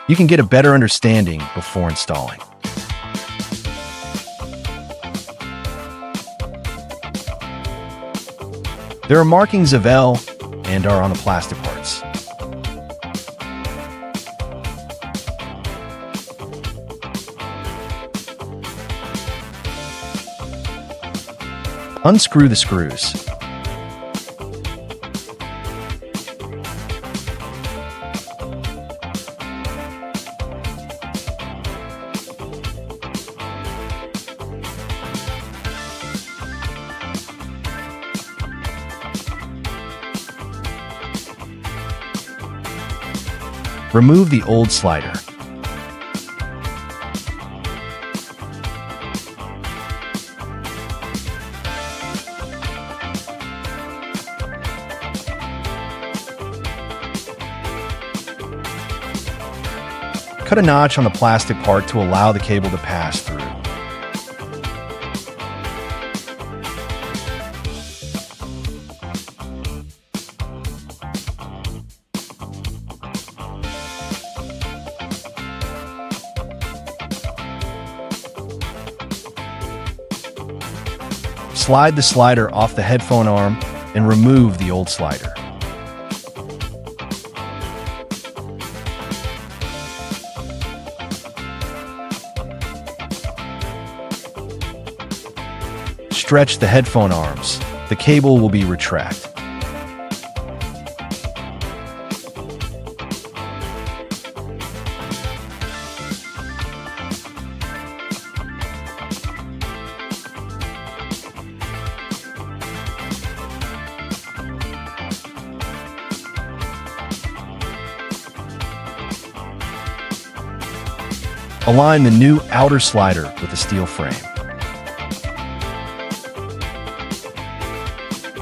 You can get a better understanding before installing. There are markings of L and R on the plastic parts. Unscrew the screws. Remove the old slider. Cut a notch on the plastic part to allow the cable to pass through. Slide the slider off the headphone arm and remove the old slider. Stretch the headphone arms. The cable will be retracted. Align the new outer slider with the steel frame.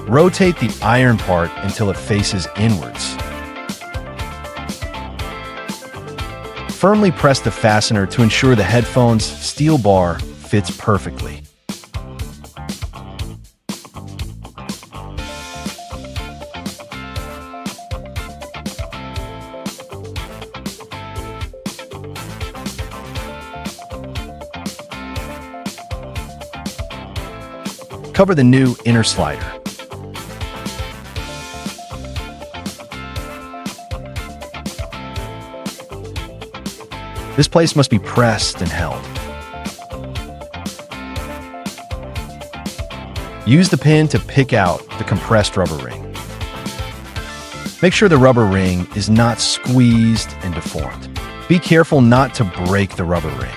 Rotate the iron part until it faces inwards. Firmly press the fastener to ensure the headphone's steel bar fits perfectly. Cover the new inner slider. This place must be pressed and held. Use the pin to pick out the compressed rubber ring. Make sure the rubber ring is not squeezed and deformed. Be careful not to break the rubber ring.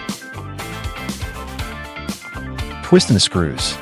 Twist in the screws.